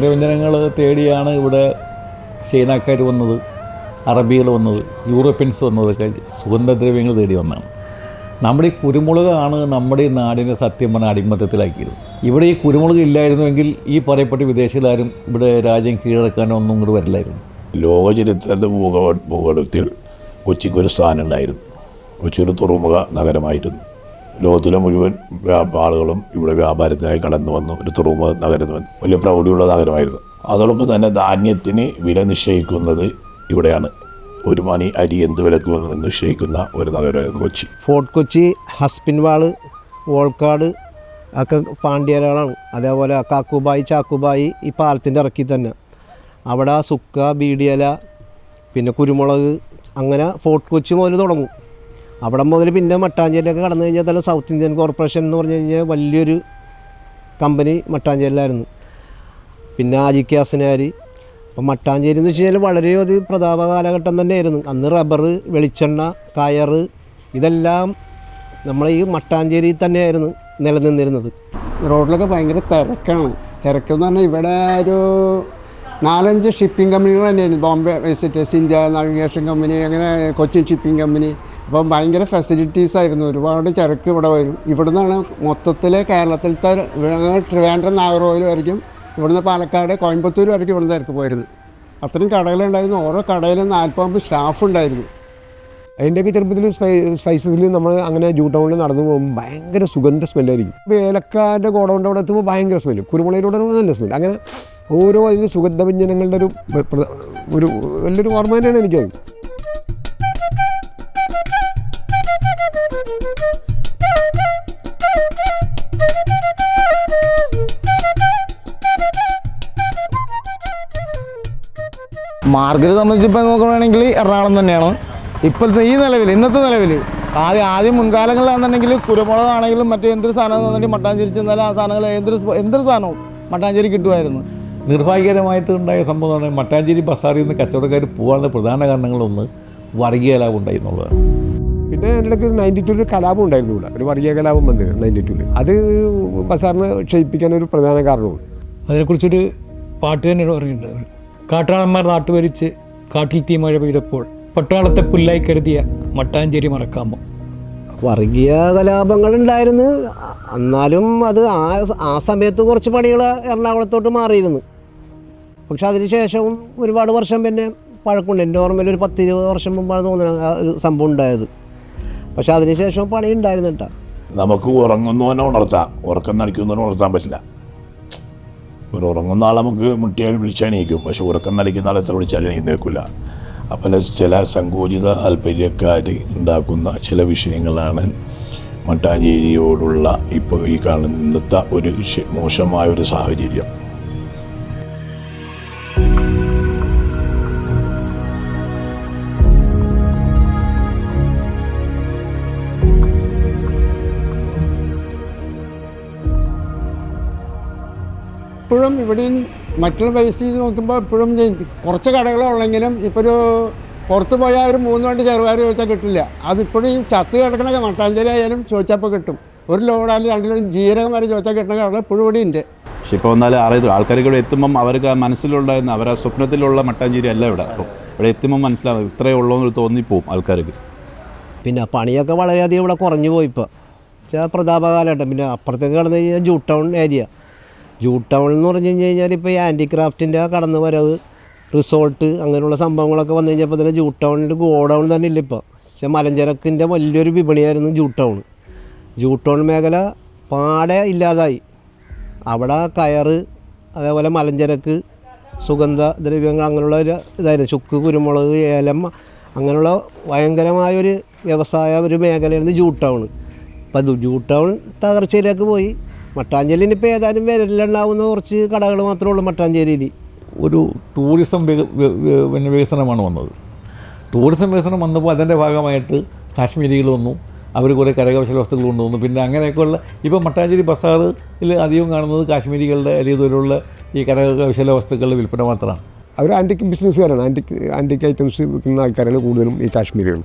സുഗന്ധവ്യഞ്ജനങ്ങൾ തേടിയാണ് ഇവിടെ ചൈനക്കാർ വന്നത്, അറബികൾ വന്നത്, യൂറോപ്യൻസ് വന്നതൊക്കെ സുഗന്ധദ്രവ്യങ്ങൾ തേടി വന്നതാണ്. നമ്മുടെ ഈ കുരുമുളകാണ് നമ്മുടെ ഈ നാടിനെ സത്യം പറഞ്ഞ അടിമത്തത്തിലാക്കിയത്. ഇവിടെ ഈ കുരുമുളക് ഇല്ലായിരുന്നുവെങ്കിൽ ഈ പറയപ്പെട്ട വിദേശികളാരും ഇവിടെ രാജ്യം കീഴടക്കാനോ ഒന്നും ഇങ്ങോട്ട് വരില്ലായിരുന്നു. ലോകചരിത്രത്തിൻ്റെ ഭൂപടത്തിൽ കൊച്ചിക്കൊരു സ്ഥാനം ഉണ്ടായിരുന്നു. കൊച്ചി ഒരു തുറമുഖ നഗരമായിരുന്നു. ലോകത്തിലെ മുഴുവൻ ആളുകളും ഇവിടെ വ്യാപാരത്തിനായി കടന്നു വന്നു. ഒരു തുറമുഖ നഗരം വലിയ പ്രൗഢിയുള്ള നഗരമായിരുന്നു. അതോടൊപ്പം തന്നെ ധാന്യത്തിന് വില നിശ്ചയിക്കുന്നത് ഇവിടെയാണ്. ഒരു മണി അരി എന്ത് വിലക്ക് നിശ്ചയിക്കുന്ന ഒരു നഗരമായിരുന്നു കൊച്ചി. ഫോർട്ട് കൊച്ചി, ഹസ്ബിൻവാൾ, വോൾക്കാട് ഒക്കെ പാണ്ഡ്യരാളാണ്. അതേപോലെ കാക്കുബായി, ചാക്കുബായി ഈ പാലത്തിൻ്റെ ഇറക്കി തന്നെ അവിടെ സുക്ക, ബീഡിയല, പിന്നെ കുരുമുളക്, അങ്ങനെ ഫോർട്ട് കൊച്ചി മുതൽ തുടങ്ങും. അവിടെ മുതൽ പിന്നെ മട്ടാഞ്ചേരിയിലൊക്കെ കടന്നു കഴിഞ്ഞാൽ തന്നെ സൗത്ത് ഇന്ത്യൻ കോർപ്പറേഷൻ എന്ന് പറഞ്ഞു കഴിഞ്ഞാൽ വലിയൊരു കമ്പനി മട്ടാഞ്ചേരിയിലായിരുന്നു. പിന്നെ ആജിക്കാസിനാർ. അപ്പം മട്ടാഞ്ചേരി എന്ന് വെച്ച് കഴിഞ്ഞാൽ വളരെയധികം പ്രതാപ കാലഘട്ടം തന്നെയായിരുന്നു. അന്ന് റബ്ബർ, വെളിച്ചെണ്ണ, കയർ ഇതെല്ലാം നമ്മളെ ഈ മട്ടാഞ്ചേരിയിൽ തന്നെയായിരുന്നു നിലനിന്നിരുന്നത്. റോഡിലൊക്കെ ഭയങ്കര തിരക്കാണ്. തിരക്കെന്ന് പറഞ്ഞാൽ ഇവിടെ ഒരു 4-5 ഷിപ്പിംഗ് കമ്പനികൾ തന്നെയായിരുന്നു. Bombay visitors, India navigation company, അങ്ങനെ കൊച്ചിൻ ഷിപ്പിംഗ് കമ്പനി. അപ്പം ഭയങ്കര ഫെസിലിറ്റീസായിരുന്നു. ഒരുപാട് ചരക്ക് ഇവിടെ വരും. ഇവിടെ നിന്നാണ് മൊത്തത്തിൽ കേരളത്തിലത്തെ ട്രിവാൻഡ്രം, നാഗർകോവിൽ വരയ്ക്കും, ഇവിടുന്ന് പാലക്കാട്, കോയമ്പത്തൂർ വരയ്ക്കും ഇവിടുന്ന് തിരക്ക് പോയിരുന്നു. അത്രയും കടകളുണ്ടായിരുന്നു. ഓരോ കടയിലും 40-50 സ്റ്റാഫ് ഉണ്ടായിരുന്നു. അതിൻ്റെയൊക്കെ ചെറുപ്പത്തിൽ സ്പൈസസിൽ നമ്മൾ അങ്ങനെ ജൂ ടൗണിൽ നടന്നു പോകുമ്പോൾ ഭയങ്കര സുഗന്ധ സ്മെല്ലായിരിക്കും. ഏലക്കാൻ്റെ ഗോഡൗണിൻ്റെ അവിടെ എത്തുമ്പോൾ ഭയങ്കര സ്മെല്ല്, കുരുമുളകിലൂടെ നല്ല സ്മെല്ല്. അങ്ങനെ ഓരോ അതിന് സുഗന്ധവ്യഞ്ജനങ്ങളുടെ ഒരു വലിയൊരു ഓർമ്മ തന്നെയാണ് എനിക്കത്. മാർക്കറ്റ് സംബന്ധിച്ചിപ്പോൾ നോക്കുകയാണെങ്കിൽ എറണാകുളം തന്നെയാണ് ഇപ്പോഴത്തെ ഈ നിലവിൽ, ഇന്നത്തെ നിലവിൽ. ആദ്യം മുൻകാലങ്ങളിലാണെന്നുണ്ടെങ്കിൽ കുരുമുളകാണെങ്കിലും മറ്റേ എന്തൊരു സാധനം എന്നുണ്ടെങ്കിൽ മട്ടാഞ്ചേരി ചെന്നാലും ആ സാധനങ്ങൾ എന്തൊരു സാധനവും മട്ടാഞ്ചേരി കിട്ടുമായിരുന്നു. നിർഭാഗ്യകരമായിട്ട് ഉണ്ടായ സംഭവമാണ് മട്ടാഞ്ചേരി ബസാറിൽ നിന്ന് കച്ചവടക്കാർ പോകാനുള്ള പ്രധാന കാരണങ്ങളൊന്ന് വർഗീയ കലാപം ഉണ്ടായി എന്നുള്ളതാണ്. പിന്നെ എൻ്റെ ഇടയ്ക്ക് 92 കലാപം ഉണ്ടായിരുന്നു. ഇവിടെ ഒരു വർഗീയ കലാപം വന്ന് 92 അത് ബസാറിനെ ക്ഷയിപ്പിക്കാൻ ഒരു പ്രധാന കാരണമാണ്. അതിനെക്കുറിച്ചൊരു പാട്ട് തന്നെ പറഞ്ഞിട്ടുണ്ട്. കാട്ടാളന്മാർ നാട്ടുവരിച്ച് കാട്ടിൽ തീ മഴ പെയ്തപ്പോൾ പട്ടാളത്തെ പുല്ലായി കരുതിയ മട്ടാഞ്ചേരി മറക്കാമോ. വർഗീയ കലാപങ്ങളുണ്ടായിരുന്നു. എന്നാലും അത് ആ സമയത്ത് കുറച്ച് പണികൾ എറണാകുളത്തോട്ട് മാറിയിരുന്നു. പക്ഷെ അതിന് ശേഷവും ഒരുപാട് വർഷം പിന്നെ പഴക്കമുണ്ട്. എൻ്റെ ഓർമ്മയിൽ ഒരു 10-20 വർഷം മുമ്പാണ് തോന്നുന്നത് ആ ഒരു സംഭവം ഉണ്ടായത്. പക്ഷെ അതിന് ശേഷവും പണി ഉണ്ടായിരുന്നു കേട്ടോ. നമുക്ക് ഉറങ്ങുന്നവനെ ഉണർത്താം, ഉറക്കം നടിക്കുന്നവനെ ഉണർത്താൻ പറ്റില്ല. ഒരു ഉറങ്ങുന്ന ആൾ നമുക്ക് മുട്ടിയാൽ വിളിച്ചാൽ എണീക്കും, പക്ഷെ ഉറക്കം നടിക്കുന്ന ആൾ എത്ര വിളിച്ചാലും എണീന്നേക്കില്ല. അപ്പോൾ ചില സങ്കുചിത താല്പര്യക്കാർ ഉണ്ടാക്കുന്ന ചില വിഷയങ്ങളാണ് മട്ടാഞ്ചേരിയോടുള്ള ഇപ്പോൾ ഈ കാണുന്നത്തെ ഒരു മോശമായൊരു സാഹചര്യം. ഇപ്പോഴും ഇവിടെയും മറ്റുള്ള ബേസ് ചെയ്ത് നോക്കുമ്പോൾ ഇപ്പോഴും കുറച്ച് കടകളുള്ളെങ്കിലും ഇപ്പോൾ ഒരു പുറത്ത് പോയാൽ ഒരു 3 വണ്ടി ചെറുപയർ ചോദിച്ചാൽ കിട്ടില്ല. അതിപ്പോഴും ഈ ചത്ത് കിടക്കണ മട്ടാഞ്ചേരി ആയാലും ചോദിച്ചപ്പോൾ കിട്ടും. ഒരു ലോഡായാലും 2 ലോഡ് ജീരകം വരെ ചോദിച്ചാൽ കിട്ടണ കടകൾ ഇപ്പോഴും ഇവിടെ ഉണ്ട്. പക്ഷെ ഇപ്പോൾ വന്നാലും അറിയാം, ആൾക്കാർക്ക് ഇവിടെ എത്തുമ്പം അവർക്ക് മനസ്സിലുണ്ടായിരുന്ന അവരുടെ സ്വപ്നത്തിലുള്ള മട്ടാഞ്ചേരി അല്ല ഇവിടെ. അപ്പോൾ ഇവിടെ എത്തുമ്പം മനസ്സിലാവും ഇത്രയേ ഉള്ളൂ എന്ന് തോന്നിപ്പോവും ആൾക്കാർക്ക്. പിന്നെ പണിയൊക്കെ വളരെയധികം ഇവിടെ കുറഞ്ഞു പോയി ഇപ്പോൾ. പ്രതാപകാലഘട്ടം. പിന്നെ അപ്പുറത്തേക്ക് കടന്നു കഴിഞ്ഞാൽ ജൂ ടൗൺ ഏരിയ. ജൂ ടൗൺ എന്ന് പറഞ്ഞു കഴിഞ്ഞാൽ ഇപ്പോൾ ഈ ഹാൻഡിക്രാഫ്റ്റിൻ്റെ കടന്നു വരവ്, റിസോർട്ട്, അങ്ങനെയുള്ള സംഭവങ്ങളൊക്കെ വന്നു കഴിഞ്ഞപ്പോൾ തന്നെ ജൂ ടൗണിൽ ഗോഡൗൺ തന്നെ ഇല്ല ഇപ്പോൾ. പക്ഷേ മലഞ്ചരക്കിൻ്റെ വലിയൊരു വിപണിയായിരുന്നു ജൂ ടൗൺ. ജൂ ടൗൺ മേഖല പാടെ ഇല്ലാതായി. അവിടെ കയർ, അതേപോലെ മലഞ്ചരക്ക്, സുഗന്ധ ദ്രവ്യങ്ങൾ, അങ്ങനെയുള്ള ഒരു ഇതായിരുന്നു. ചുക്ക്, കുരുമുളക്, ഏലം, അങ്ങനെയുള്ള ഭയങ്കരമായൊരു വ്യവസായ ഒരു മേഖലയായിരുന്നു ജൂ ടൗൺ. അപ്പോൾ ജൂ ടൗൺ തകർച്ചയിലേക്ക് പോയി. മട്ടാഞ്ചേരിയിൽ ഇപ്പോൾ ഏതായാലും വിരലിലുണ്ടാവുന്ന കുറച്ച് കടകൾ മാത്രമേ ഉള്ളൂ മട്ടാഞ്ചേരിയിൽ. ഒരു ടൂറിസം വികസനമാണ് വന്നത്. ടൂറിസം വികസനം വന്നപ്പോൾ അതിൻ്റെ ഭാഗമായിട്ട് കാശ്മീരികൾ വന്നു, അവർ കുറേ കരകൗശല വസ്തുക്കൾ കൊണ്ടുവന്നു. പിന്നെ അങ്ങനെയൊക്കെയുള്ള ഇപ്പോൾ മട്ടാഞ്ചേരി ബസാറിൽ അധികം കാണുന്നത് കാശ്മീരികളുടെ അല്ലെങ്കിൽ ഇതുപോലുള്ള ഈ കരകൗശല വസ്തുക്കളുടെ വിൽപ്പന മാത്രമാണ്. അവർ ആൻറ്റിക് ബിസിനസ്സുകാരാണ്. ആൻറ്റിക് ഐറ്റംസ് വിൽക്കുന്ന ആൾക്കാരാണ് കൂടുതലും ഈ കാശ്മീരികൾ.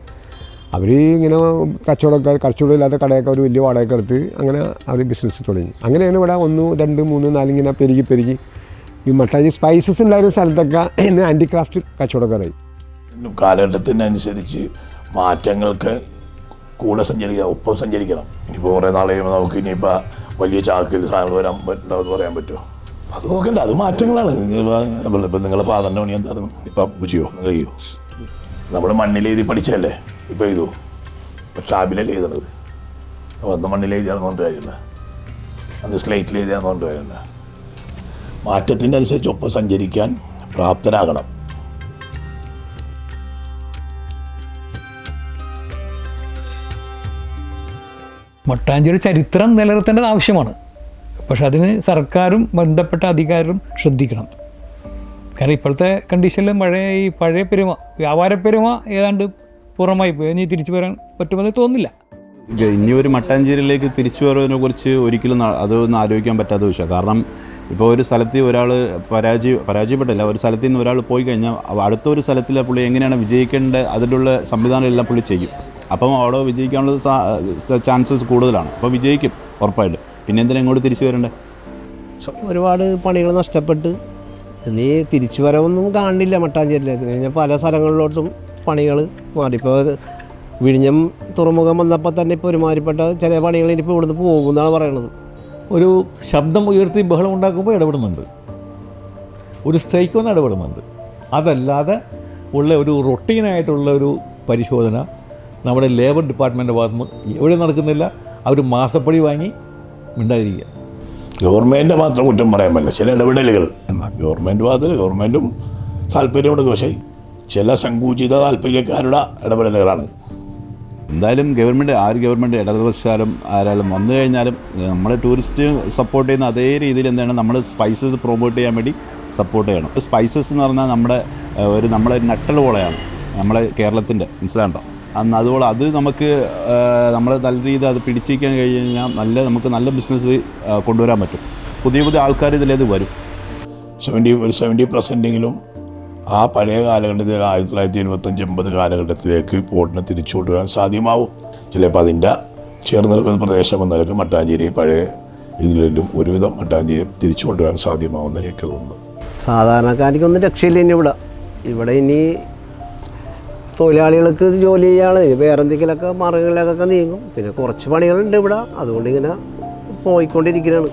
അവർ ഇങ്ങനെ കച്ചവടമില്ലാത്ത കടയൊക്കെ അവർ വലിയ വാടകയൊക്കെ എടുത്ത് അങ്ങനെ അവർ ബിസിനസ് തുടങ്ങി. അങ്ങനെയാണ് ഇവിടെ 1, 2, 3, 4 ഇങ്ങനെ പെരുകി ഈ മട്ടാഞ്ചേരി സ്പൈസസ് ഉണ്ടായിരുന്ന സ്ഥലത്തൊക്കെ ഇന്ന് ഹാൻഡിക്രാഫ്റ്റ് കച്ചവടക്കാരായി. കാലഘട്ടത്തിനനുസരിച്ച് മാറ്റങ്ങൾക്ക് കൂടെ സഞ്ചരിക്കുക, ഒപ്പം സഞ്ചരിക്കണം. ഇനിയിപ്പോൾ കുറേ നാൾ കഴിയുമ്പോൾ നമുക്ക് ഇനിയിപ്പോൾ വലിയ ചാക്കിൽ സാധനങ്ങൾ വരാൻ പറ്റുന്നുണ്ടാവുമെന്ന് പറയാൻ പറ്റുമോ? അത് നോക്കണ്ട, അത് മാറ്റങ്ങളാണ്. ഇപ്പം നിങ്ങളെ ഫാദറിൻ്റെ പണി എന്താണ്? ഇപ്പം ചെയ്യോ കഴിയോ? നമ്മൾ മണ്ണിലെഴുതി പഠിച്ചല്ലേ ഇപ്പം എഴുതോ? ഇപ്പം ടാബിലല്ലേ എഴുതണത്. അപ്പോൾ അന്ന് മണ്ണിലെഴുതിയാണെന്ന് കൊണ്ട് കാര്യമില്ല, അന്ന് സ്ലേറ്റിൽ എഴുതിയാണെന്ന് കൊണ്ട് കാര്യമില്ല. മാറ്റത്തിൻ്റെ അനുസരിച്ച് ഒപ്പം സഞ്ചരിക്കാൻ പ്രാപ്തരാകണം. മട്ടാഞ്ചേരി ചരിത്രം നിലനിർത്തേണ്ടത് ആവശ്യമാണ്. പക്ഷെ അതിന് സർക്കാരും ബന്ധപ്പെട്ട അധികാരികളും ശ്രദ്ധിക്കണം. കാരണം ഇപ്പോഴത്തെ കണ്ടീഷനിൽ പഴയ പെരുമ, വ്യാപാര പെരുമ ഏതാണ്ട് പൂർണ്ണമായി പോയി. ഇനി തിരിച്ചു വരാൻ പറ്റുമെന്ന് തോന്നുന്നില്ല. ഇനി ഒരു മട്ടാഞ്ചേരിയിലേക്ക് തിരിച്ചു വരുന്നതിനെ കുറിച്ച് ഒരിക്കലും അതൊന്നും ആലോചിക്കാൻ പറ്റാത്ത വിഷയം. കാരണം ഇപ്പോൾ ഒരു സ്ഥലത്ത് ഒരാൾ പരാജയപ്പെട്ടില്ല, ഒരു സ്ഥലത്ത് നിന്ന് ഒരാൾ പോയി കഴിഞ്ഞാൽ അടുത്ത ഒരു സ്ഥലത്തിൽ പുള്ളി എങ്ങനെയാണ് വിജയിക്കേണ്ടത് അതിലുള്ള സംവിധാനം എല്ലാം പുള്ളി ചെയ്യും. അപ്പം അവിടെ വിജയിക്കാനുള്ള ചാൻസസ് കൂടുതലാണ്. അപ്പോൾ വിജയിക്കും ഉറപ്പായിട്ട്. പിന്നെ എന്തിനാ ഇങ്ങോട്ട് തിരിച്ചു വരണ്ടേ? ഒരുപാട് പണികൾ നഷ്ടപ്പെട്ട് ഇനി തിരിച്ചു വരവൊന്നും കാണില്ല മട്ടാഞ്ചേരിയിലേക്ക്. കഴിഞ്ഞാൽ പല സ്ഥലങ്ങളിലോട്ടും പണികൾ മാറി. ഇപ്പോൾ വിഴിഞ്ഞം തുറമുഖം വന്നപ്പോൾ തന്നെ ഇപ്പോൾ ഒരുമാതിരിപ്പെട്ട ചില പണികൾ ഇനിയിപ്പോൾ ഇവിടുന്ന് പോകുമെന്നാണ് പറയണത്. ഒരു ശബ്ദം ഉയർത്തി ബഹളം ഉണ്ടാക്കുമ്പോൾ ഇടപെടുന്നുണ്ട്, ഒരു സ്ട്രൈക്ക് വന്ന് ഇടപെടുന്നുണ്ട്. അതല്ലാതെ ഉള്ള ഒരു റൊട്ടീനായിട്ടുള്ള ഒരു പരിശോധന നമ്മുടെ ലേബർ ഡിപ്പാർട്ട്മെൻറ്റിൻ്റെ ഭാഗത്തുനിന്ന് എവിടെ നടക്കുന്നില്ല. അവർ മാസപ്പടി വാങ്ങി മിണ്ടാതിരിക്കുക. ഗവൺമെൻറ്റിൻ്റെ മാത്രം കുറ്റം പറയാൻ പറ്റില്ല. ചില ഇടപെടലുകൾ ഗവൺമെൻറ് ഭാഗത്തിൽ ഗവൺമെൻറ്റും താല്പര്യമുണ്ട്, പക്ഷേ ചില സങ്കുചിത താല്പര്യക്കാരുടെ ഇടപെടലുകളാണ്. എന്തായാലും ഗവൺമെൻറ് ഇടതുപക്ഷക്കാരും ആരാലും വന്നു കഴിഞ്ഞാലും നമ്മൾ ടൂറിസ്റ്റ് സപ്പോർട്ട് ചെയ്യുന്ന അതേ രീതിയിൽ എന്താണ് നമ്മൾ സ്പൈസസ് പ്രൊമോട്ട് ചെയ്യാൻ വേണ്ടി സപ്പോർട്ട് ചെയ്യണം. സ്പൈസസ് എന്ന് പറഞ്ഞാൽ നമ്മളെ നട്ടൽ പോലെയാണ് നമ്മളെ കേരളത്തിൻ്റെ, മനസ്സിലാണ്ടോ? അതുപോലെ അത് നമുക്ക് നമ്മൾ നല്ല രീതിയിൽ അത് പിടിച്ചിരിക്കാൻ കഴിഞ്ഞാൽ നമുക്ക് നല്ല ബിസിനസ് കൊണ്ടുവരാൻ പറ്റും. പുതിയ ആൾക്കാർ ഇതിലേക്ക് വരും. 70% ആ പഴയ കാലഘട്ടത്തിൽ 1975-80 കാലഘട്ടത്തിലേക്ക് പോർട്ടിനെ തിരിച്ചു കൊണ്ടുവരാൻ സാധ്യമാവും. ചിലപ്പോൾ അതിൻ്റെ ചേർന്ന് നിൽക്കുന്ന പ്രദേശം എന്ന നിലക്ക് മട്ടാഞ്ചേരി പഴയ ഇതിലും ഒരുവിധം മട്ടാഞ്ചേരി തിരിച്ചു കൊണ്ടുവരാൻ സാധ്യമാവുന്ന എനിക്ക് തോന്നുന്നു. സാധാരണക്കാർക്കൊന്നും രക്ഷയില്ല. ഇവിടെ ഇനി തൊഴിലാളികൾക്ക് ജോലി ചെയ്യാണ്. വേറെ എന്തെങ്കിലുമൊക്കെ മാർഗങ്ങളിലൊക്കെ നീങ്ങും. പിന്നെ കുറച്ച് പണികളുണ്ട് ഇവിടെ, അതുകൊണ്ട് ഇങ്ങനെ പോയിക്കൊണ്ടിരിക്കുകയാണ്.